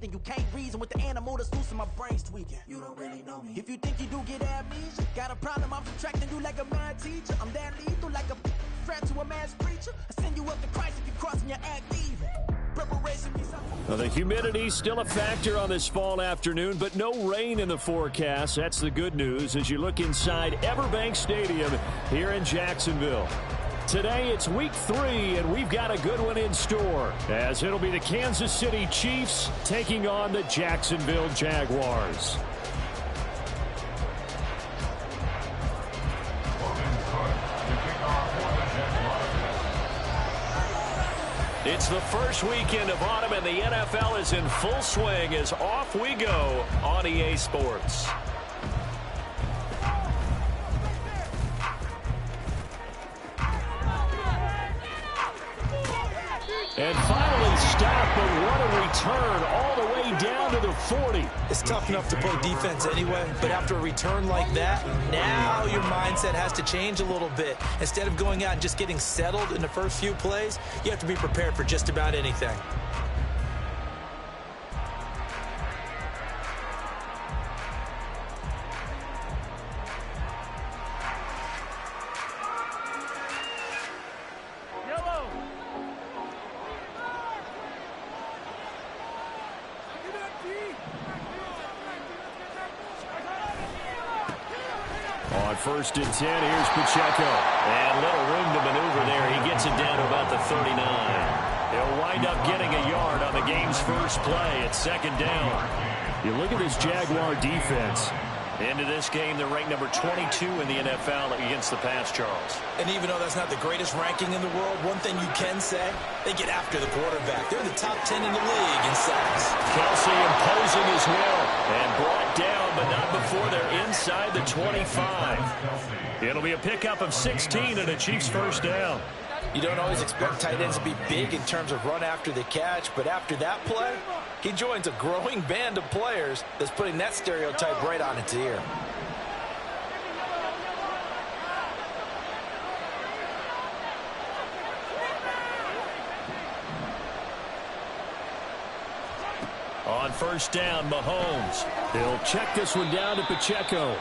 Then you can't reason with the animal that's loose in my brain's tweaking. You don't really know me. If you think you do get amnesia, got a problem, I'm subtracting you like a mad teacher. I'm that lethal like a threat to a mass preacher. I send you up to Christ if you crossing your act even. Preparation means well, the humidity still a factor on this fall afternoon, but no rain in the forecast. That's the good news as you look inside Everbank Stadium here in Jacksonville. Today it's week 3, and we've got a good one in store, as it'll be the Kansas City Chiefs taking on the Jacksonville Jaguars. It's the first weekend of autumn, and the NFL is in full swing as off we go on EA Sports. And finally stopped, but what a return all the way down to the 40. It's tough enough to play defense anyway, but after a return like that, now your mindset has to change a little bit. Instead of going out and just getting settled in the first few plays, you have to be prepared for just about anything. On 1st and 10, here's Pacheco. And little room to maneuver there. He gets it down to about the 39. He'll wind up getting a yard on the game's first play at 2nd down. You look at this Jaguar defense. Into this game, they're ranked number 22 in the NFL against the pass, Charles. And even though that's not the greatest ranking in the world, one thing you can say, they get after the quarterback. They're the top 10 in the league in sacks. Kelsey imposing his will and brought down, but not before they're inside the 25. It'll be a pickup of 16 and a Chiefs first down. You don't always expect tight ends to be big in terms of run after the catch, but after that play, he joins a growing band of players that's putting that stereotype right on its ear. On 1st down, Mahomes. He'll check this one down to Pacheco.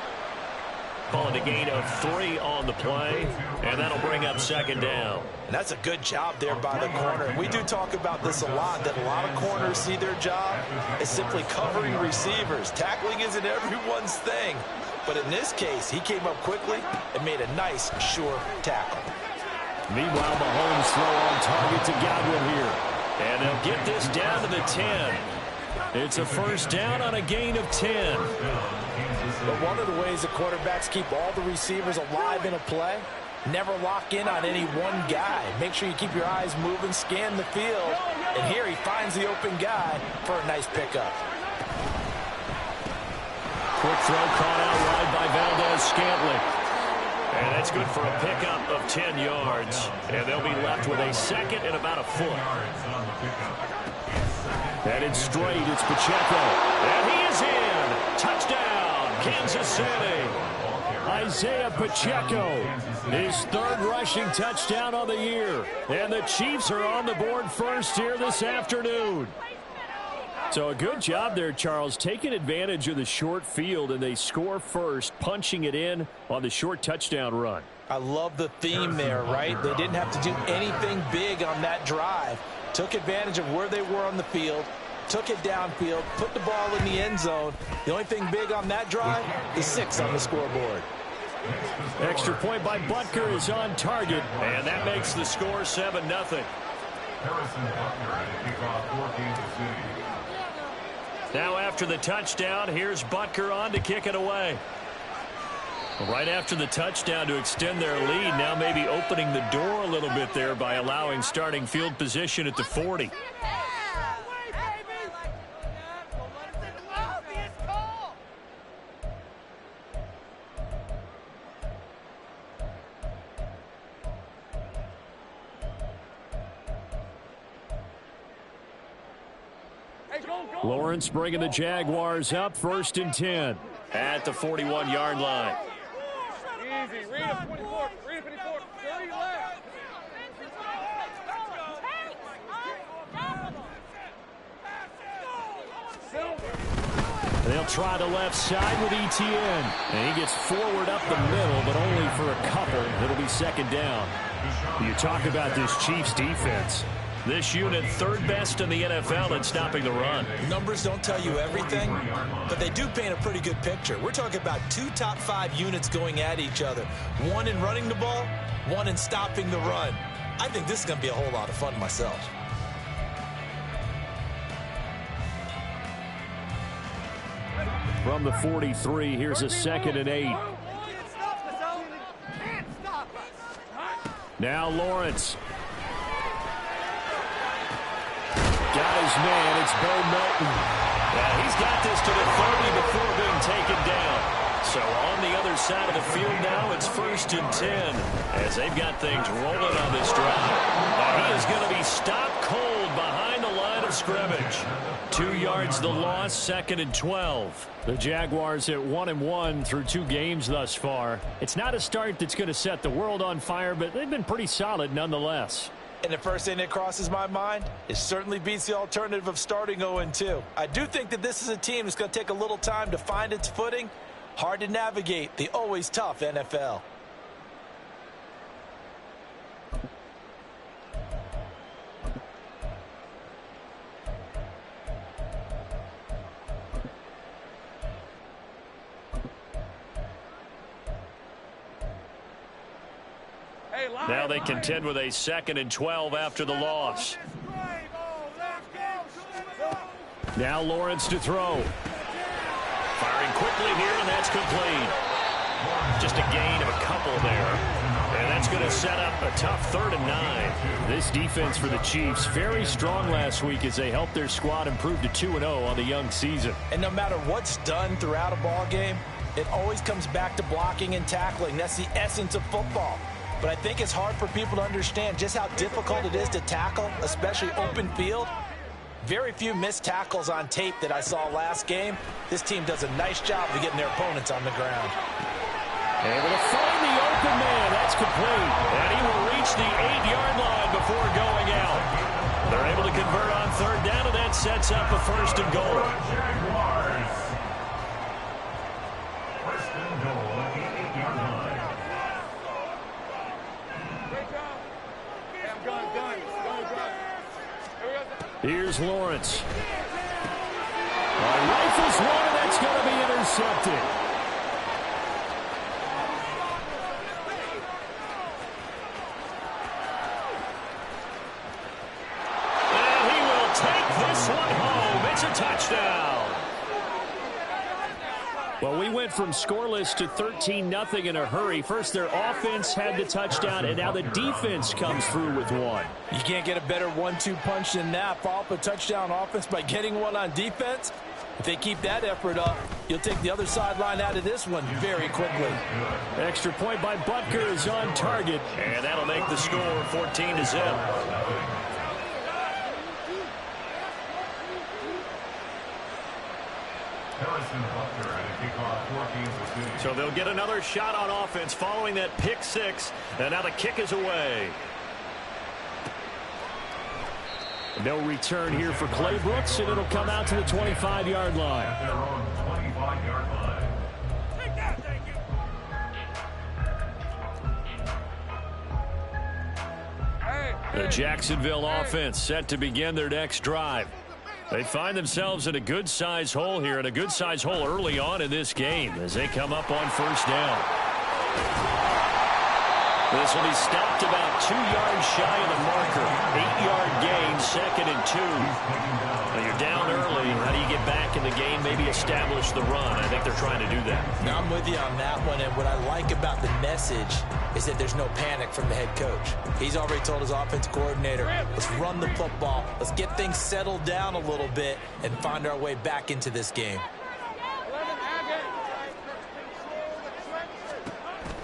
Calling a gain of 3 on the play, and that'll bring up 2nd down. And that's a good job there by the corner. We do talk about this a lot, that a lot of corners see their job as simply covering receivers. Tackling isn't everyone's thing. But in this case, he came up quickly and made a nice, sure tackle. Meanwhile, Mahomes throw on target to Godwin here. And they'll get this down to the 10. It's a 1st down on a gain of 10. But one of the ways the quarterbacks keep all the receivers alive in a play, never lock in on any one guy. Make sure you keep your eyes moving, scan the field, and here he finds the open guy for a nice pickup. Quick throw caught out wide by Valdez-Scantling. And that's good for a pickup of 10 yards. And they'll be left with a 2nd and about a foot. Headed straight, it's Pacheco. And he is in. Touchdown, Kansas City. Isaiah Pacheco, his 3rd rushing touchdown on the year. And the Chiefs are on the board first here this afternoon. So a good job there, Charles, taking advantage of the short field, and they score first, punching it in on the short touchdown run. I love the theme there, right? They didn't have to do anything big on that drive. Took advantage of where they were on the field, took it downfield, put the ball in the end zone. The only thing big on that drive is 6 on the scoreboard. Extra point by Butker is on target, and that makes the score 7-0. Now after the touchdown, here's Butker on to kick it away. Right after the touchdown to extend their lead, now maybe opening the door a little bit there by allowing starting field position at the 40. Lawrence bringing the Jaguars up 1st and 10 at the 41-yard line. Easy. Read him, 24. Read him, 24. 30 left. They'll try the left side with Etienne. And he gets forward up the middle, but only for a couple. It'll be second down. You talk about this Chiefs defense. This unit third best in the NFL in stopping the run. Numbers don't tell you everything, but they do paint a pretty good picture. We're talking about 2 top 5 units going at each other. One in running the ball, one in stopping the run. I think this is going to be a whole lot of fun myself. From the 43, here's a 2nd and 8. Now Lawrence. Got his man. It's Bo Melton. Yeah, he's got this to the 30 before being taken down. So on the other side of the field now, it's 1st and 10 as they've got things rolling on this drive. Now he is going to be stopped cold behind the line of scrimmage. 2 yards the loss, 2nd and 12. The Jaguars at 1-1 through 2 games thus far. It's not a start that's going to set the world on fire, but they've been pretty solid nonetheless. And the first thing that crosses my mind, it certainly beats the alternative of starting 0-2. I do think that this is a team that's going to take a little time to find its footing. Hard to navigate the always tough NFL. Now they contend with a 2nd and 12 after the loss. Now Lawrence to throw. Firing quickly here, and that's complete. Just a gain of a couple there. And that's going to set up a tough 3rd and 9. This defense for the Chiefs, very strong last week as they helped their squad improve to 2-0 on the young season. And no matter what's done throughout a ball game, it always comes back to blocking and tackling. That's the essence of football. But I think it's hard for people to understand just how difficult it is to tackle, especially open field. Very few missed tackles on tape that I saw last game. This team does a nice job of getting their opponents on the ground. Able to find the open man. That's complete. And he will reach the 8-yard line before going out. They're able to convert on 3rd down, and that sets up a 1st and goal. Here's Lawrence. Rifles one, and that's going to be intercepted. And he will take this one home. It's a touchdown. Well, we went from scoreless to 13-0 in a hurry. First, their offense had the touchdown, and now the defense comes through with one. You can't get a better 1-2 punch than that. Follow up a touchdown offense by getting one on defense. If they keep that effort up, you'll take the other sideline out of this one very quickly. Extra point by Butker is on target, and that'll make the score 14-0. So they'll get another shot on offense following that pick 6, and now the kick is away. No return here for Clay Brooks, and it'll come out to the 25-yard line. The Jacksonville offense set to begin their next drive. They find themselves in a good-sized hole here, and a good-sized hole early on in this game as they come up on 1st down. This will be stopped about 2 yards shy of the marker. 8-yard gain, 2nd and 2. Now you're down early. How do you get back in the game, maybe establish the run? I think they're trying to do that. Now I'm with you on that one, and what I like about the message is that there's no panic from the head coach. He's already told his offensive coordinator, let's run the football, let's get things settled down a little bit and find our way back into this game.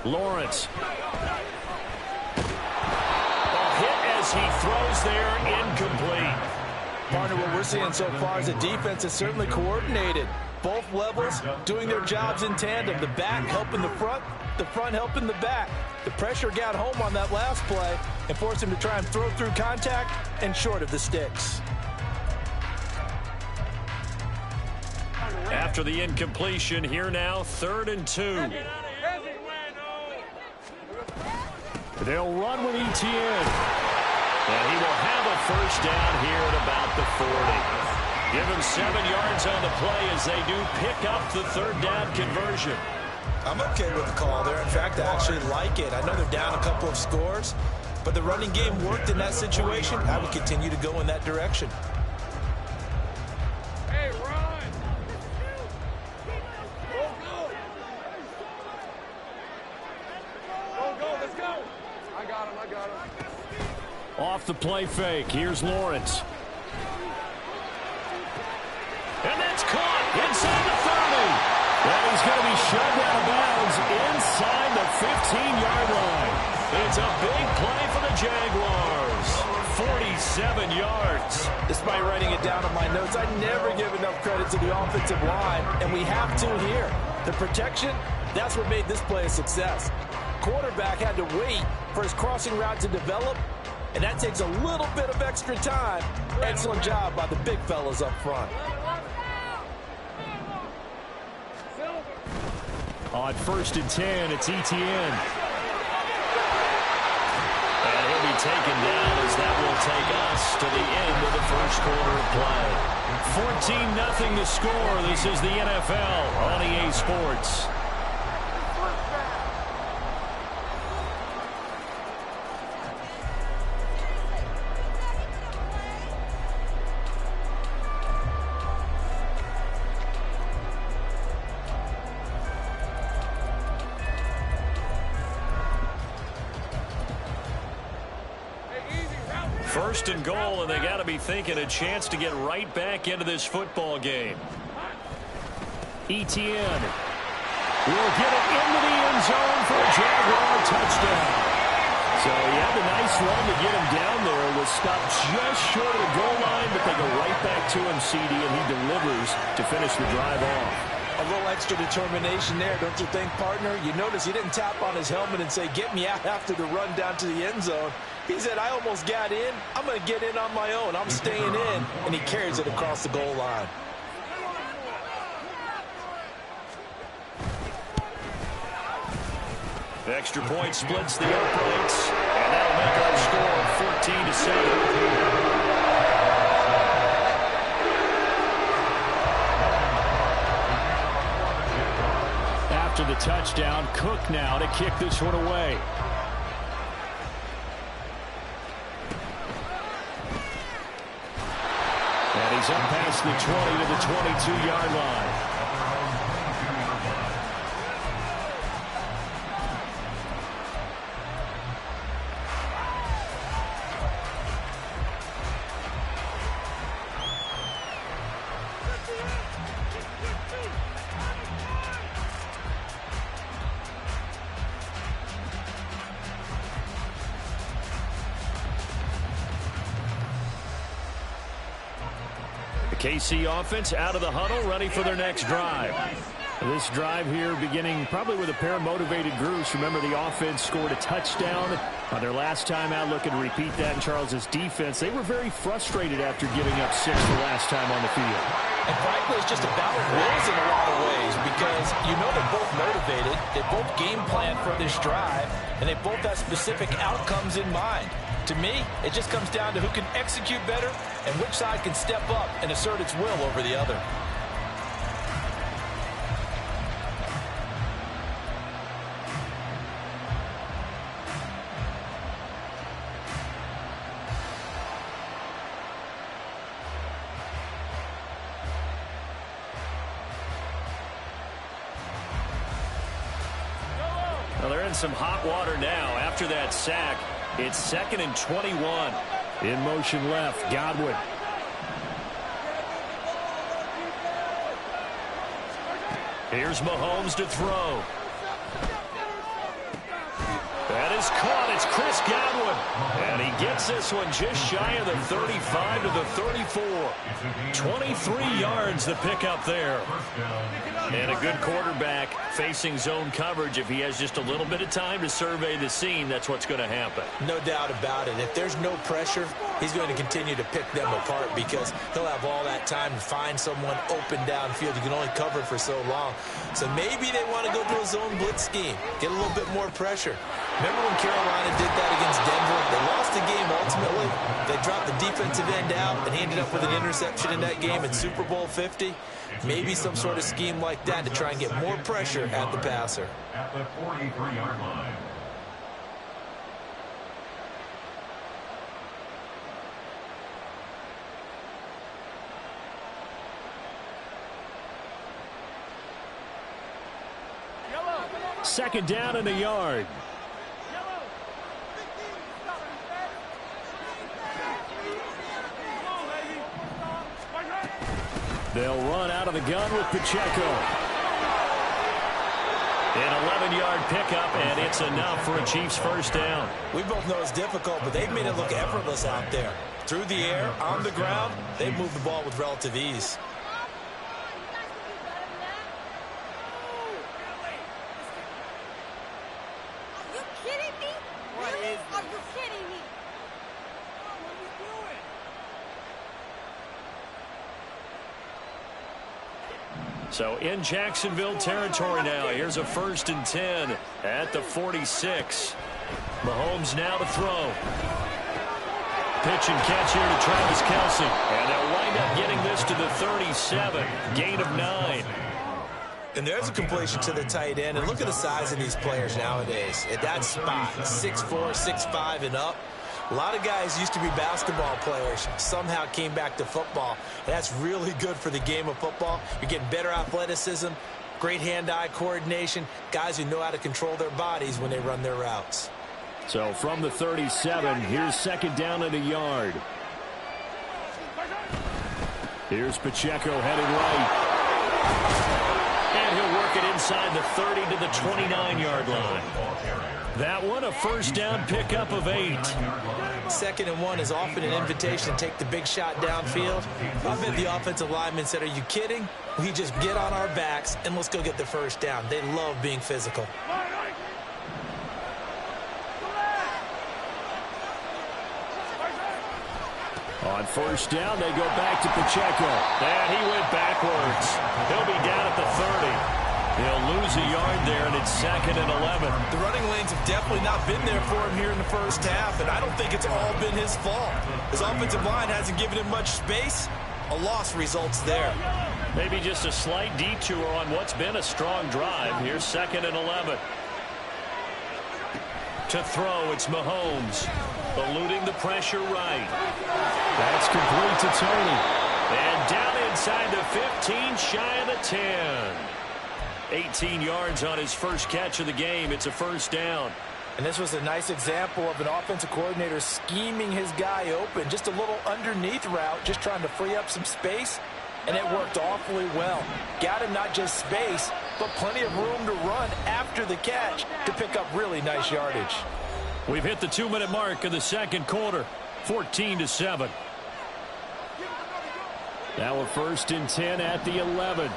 Lawrence. A hit as he throws there, incomplete. Partner, what we're seeing so far is the defense is certainly coordinated. Both levels doing their jobs in tandem. The back helping the front helping the back. The pressure got home on that last play and forced him to try and throw through contact and short of the sticks. After the incompletion, here now, 3rd and 2. They'll run with Etienne. And he will have a first down here at about the 40. Give him 7 yards on the play as they do pick up the 3rd down conversion. I'm okay with the call there. In fact, I actually like it. I know they're down a couple of scores, but the running game worked in that situation. I would continue to go in that direction. Hey, run! Go, let's go! I got him. Off the play fake, here's Lawrence. And that's caught inside the 30. And he's going to be shoved out of bounds inside the 15-yard line. It's a big play for the Jaguars. 47 yards. Despite writing it down on my notes, I never give enough credit to the offensive line, and we have to here. The protection, that's what made this play a success. Quarterback had to wait for his crossing route to develop, and that takes a little bit of extra time. Excellent job by the big fellas up front. On 1st and 10, it's Etienne. And he'll be taken down as that will take us to the end of the first quarter of play. 14-0 to score. This is the NFL on EA Sports. First and goal, and they got to be thinking a chance to get right back into this football game. Etienne will get it into the end zone for a Jaguar touchdown. So he had a nice run to get him down there. Was stopped just short of the goal line, but they go right back to him, CD, and he delivers to finish the drive off. A little extra determination there, don't you think, partner? You notice he didn't tap on his helmet and say, get me out after the run down to the end zone. He said, I almost got in. I'm going to get in on my own. I'm staying in. And he carries it across the goal line. The extra point splits the uprights, and that'll make our score 14-7. After the touchdown, Cook now to kick this one away. And he's up past the 20 to the 22-yard line. KC offense out of the huddle, ready for their next drive. This drive here beginning probably with a pair of motivated groups. Remember, the offense scored a touchdown on their last time out, looking to repeat that in Charles's defense. They were very frustrated after giving up 6 the last time on the field. And frankly, it's just a battle of wills in a lot of ways because you know they're both motivated, they both game plan for this drive, and they both have specific outcomes in mind. To me, it just comes down to who can execute better and which side can step up and assert its will over the other. Well, they're in some hot water now after that sack. It's 2nd and 21. In motion left, Godwin. Here's Mahomes to throw. That is caught. It's Chris Godwin. And he gets this one just shy of the 35 to the 34. 23 yards the pickup there. And a good quarterback facing zone coverage. If he has just a little bit of time to survey the scene, that's what's going to happen. No doubt about it. If there's no pressure, he's going to continue to pick them apart because he'll have all that time to find someone open downfield. You can only cover for so long. So maybe they want to go to a zone blitz scheme, get a little bit more pressure. Remember when Carolina did that against Denver? They lost the game ultimately. They dropped the defensive end out, and he ended up with an interception in that game in Super Bowl 50. Maybe some sort of scheme like that to try and get more pressure at the passer. At the 43-yard line. Second down and a yard. They'll run out of the gun with Pacheco. An 11-yard pickup, and it's enough for a Chiefs first down. We both know it's difficult, but they've made it look effortless out there. Through the air, on the ground, they've moved the ball with relative ease. So in Jacksonville territory now. Here's a 1st and 10 at the 46. Mahomes now to throw. Pitch and catch here to Travis Kelce. And they'll wind up getting this to the 37. Gain of 9. And there's a completion to the tight end. And look at the size of these players nowadays. At that spot, 6'4", 6'5", and up. A lot of guys used to be basketball players, somehow came back to football. And that's really good for the game of football. You're getting better athleticism, great hand-eye coordination, guys who know how to control their bodies when they run their routes. So from the 37, here's second down and a yard. Here's Pacheco headed right. And he'll work it inside the 30 to the 29-yard line. That one, a first down pickup of 8. 2nd and 1 is often an invitation to take the big shot downfield. I bet the offensive lineman said, are you kidding? We just get on our backs and let's go get the first down. They love being physical. On first down, they go back to Pacheco. And he went backwards. He'll be down at the 30. They'll lose a yard there, and it's 2nd and 11. The running lanes have definitely not been there for him here in the first half, and I don't think it's all been his fault. His offensive line hasn't given him much space. A loss results there. Maybe just a slight detour on what's been a strong drive. Here's 2nd and 11. To throw, it's Mahomes. Eluding the pressure right. That's complete to Tony. And down inside the 15, shy of the 10. 18 yards on his first catch of the game. It's a first down. And this was a nice example of an offensive coordinator scheming his guy open. Just a little underneath route, just trying to free up some space. And it worked awfully well. Got him not just space, but plenty of room to run after the catch to pick up really nice yardage. We've hit the 2-minute mark of the second quarter. 14-7. Now a 1st and 10 at the 11.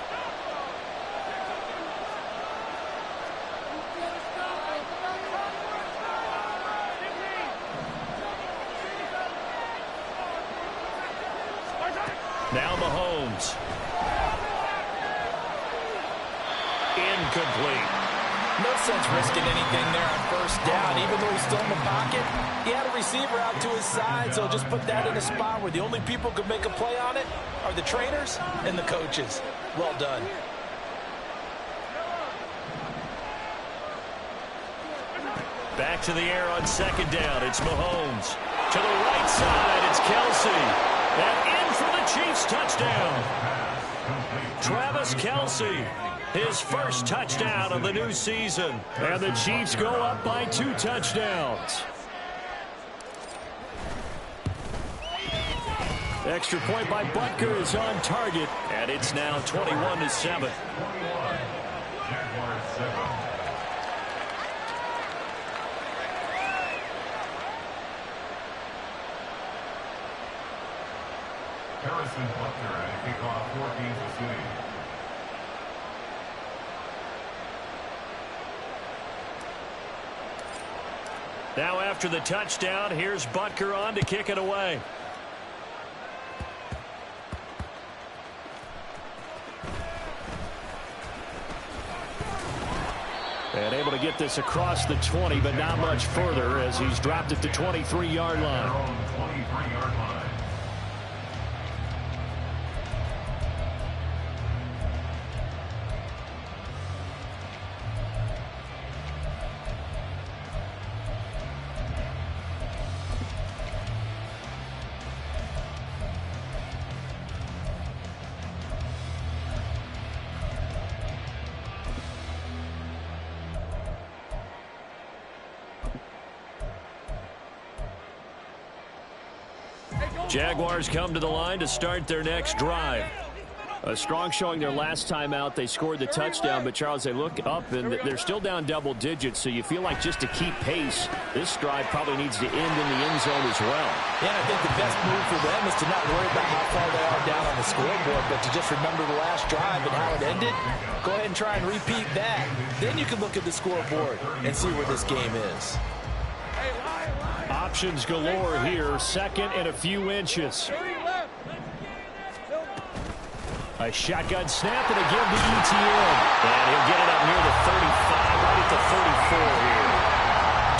Now Mahomes. Incomplete. No sense risking anything there on first down. Even though he's still in the pocket, he had a receiver out to his side, so just put that in a spot where the only people who can make a play on it are the trainers and the coaches. Well done. Back to the air on second down. It's Mahomes. To the right side, it's Kelce. And in for the Chiefs touchdown. Travis Kelce, his first touchdown of the new season. And the Chiefs go up by 2 touchdowns. Extra point by Butker is on target. And it's now 21-7. Harrison Butker at a kickoff for Kansas City. Now after the touchdown, here's Butker on to kick it away. And able to get this across the 20, but not much further as he's dropped it to 23-yard line. 23-yard line. Jaguars come to the line to start their next drive. A strong showing their last time out. They scored the touchdown, but Charles, they look up and they're still down double digits, so you feel like just to keep pace, this drive probably needs to end in the end zone as well. Yeah, I think the best move for them is to not worry about how far they are down on the scoreboard, but to just remember the last drive and how it ended. Go ahead and try and repeat that. Then you can look at the scoreboard and see where this game is. Options galore here. Second and a few inches. A shotgun snap and a give to ETN. And he'll get it up near the 35, right at the 34 here.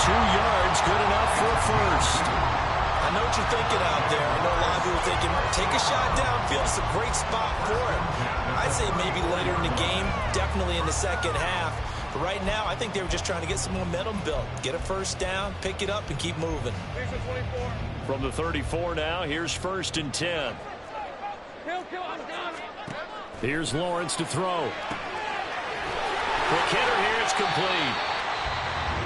2 yards, good enough for a first. I know what you're thinking out there. I know a lot of people are thinking, take a shot downfield. It's a great spot for him. I'd say maybe later in the game, definitely in the second half. But right now, I think they were just trying to get some momentum built. Get a first down, pick it up, and keep moving. From the 34 now, here's 1st and 10. Here's Lawrence to throw. Quick hitter here, it's complete.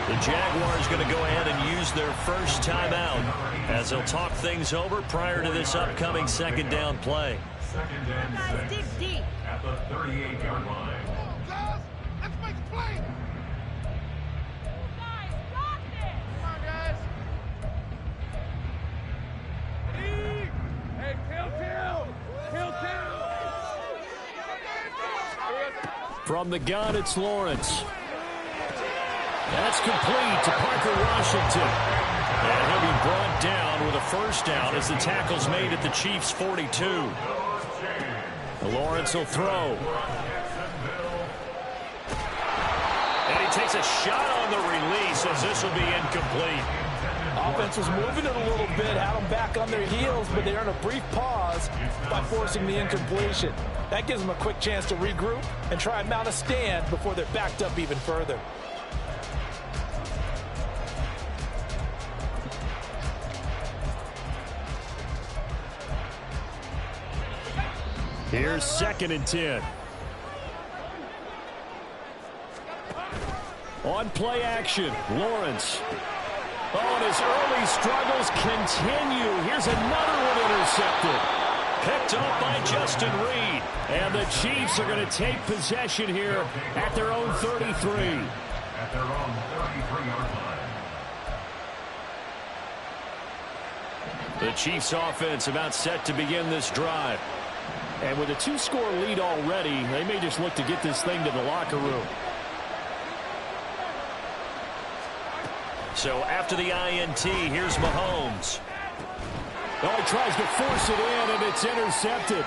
The Jaguars going to go ahead and use their first timeout as they'll talk things over prior to this upcoming second down play. Second and 6 at the 38-yard line. Let's make a play. Guys, stop it. Come on, guys. Hey, kill. From the gun, it's Lawrence. That's complete to Parker Washington. And he'll be brought down with a first down as the tackle's made at the Chiefs' 42. Lawrence will throw. And he takes a shot on the release as this will be incomplete. Offense was moving it a little bit, had them back on their heels, but they earned a brief pause by forcing the incompletion. That gives them a quick chance to regroup and try and mount a stand before they're backed up even further. Here's 2nd and 10. On play action, Lawrence. Oh, and his early struggles continue. Here's another one intercepted. Picked up by Justin Reed. And the Chiefs are going to take possession here at their own 33. At their own 33-yard line. The Chiefs offense about set to begin this drive. And with a 2-score lead already, they may just look to get this thing to the locker room. So after the INT, here's Mahomes. Oh, he tries to force it in, and it's intercepted.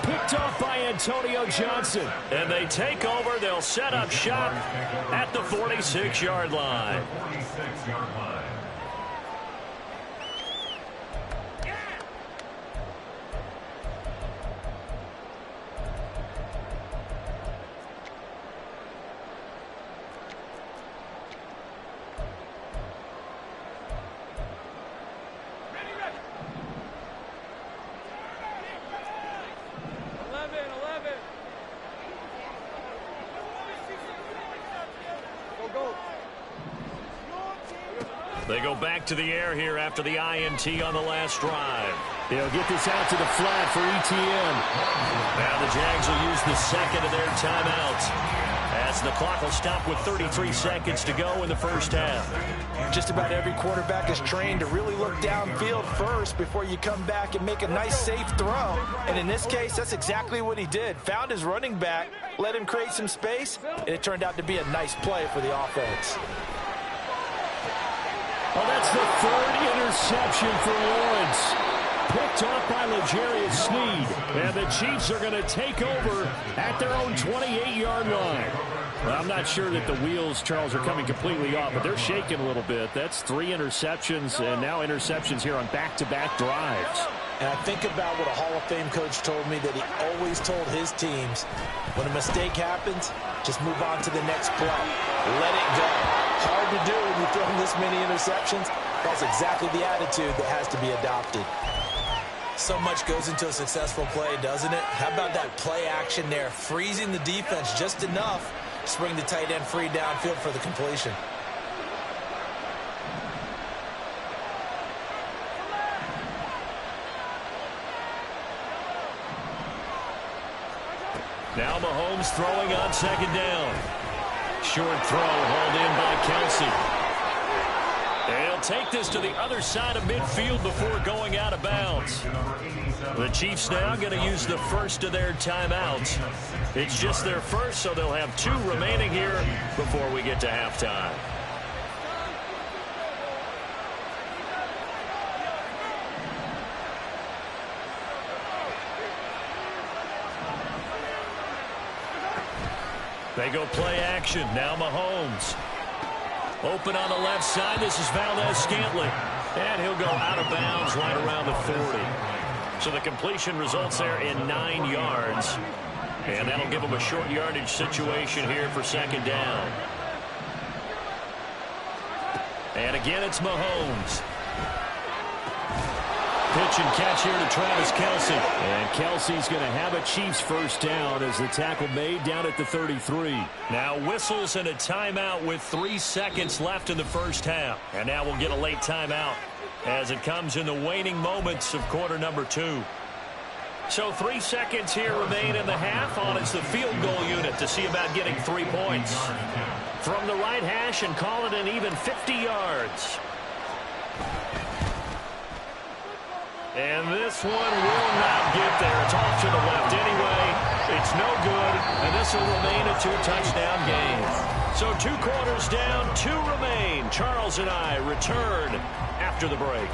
Picked off by Antonio Johnson. And they take over. They'll set up shop at the 46-yard line. 46-yard line. They go back to the air here after the INT on the last drive. They'll get this out to the flat for ETN. Now the Jags will use the second of their timeouts as the clock will stop with 33 seconds to go in the first half. Just about every quarterback is trained to really look downfield first before you come back and make a nice, safe throw. And in this case, that's exactly what he did. Found his running back, let him create some space, and it turned out to be a nice play for the offense. That's the third interception for Lawrence. Picked off by L'Jarius Sneed. And the Chiefs are going to take over at their own 28-yard line. Well, I'm not sure that the wheels, Charles, are coming completely off, but they're shaking a little bit. That's 3 interceptions, and now interceptions here on back-to-back drives. And I think about what a Hall of Fame coach told me, that he always told his teams, when a mistake happens, just move on to the next play. Let it go. Hard to do when you throw this many interceptions. That's exactly the attitude that has to be adopted. So much goes into a successful play, doesn't it? How about that play action there, freezing the defense just enough to bring the tight end free downfield for the completion. Now Mahomes throwing on second down. Short throw hauled in by Kelsey. They'll take this to the other side of midfield before going out of bounds. The Chiefs now going to use the first of their timeouts. It's just their first, so they'll have 2 remaining here before we get to halftime. They go play action. Now Mahomes. Open on the left side. This is Valdez-Scantling. And he'll go out of bounds right around the 40. So the completion results there in 9 yards. And that'll give them a short yardage situation here for second down. And again, it's Mahomes. Pitch and catch here to Travis Kelce. And Kelsey's going to have a Chiefs first down as the tackle made down at the 33. Now whistles and a timeout with 3 seconds left in the first half. And now we'll get a late timeout as it comes in the waning moments of quarter number 2. So 3 seconds here remain in the half on it's the field goal unit to see about getting 3 points. From the right hash and call it an even 50 yards. And this one will not get there. It's off to the left anyway. It's no good, and this will remain a 2-touchdown game. So 2 quarters down, 2 remain. Charles and I return after the break.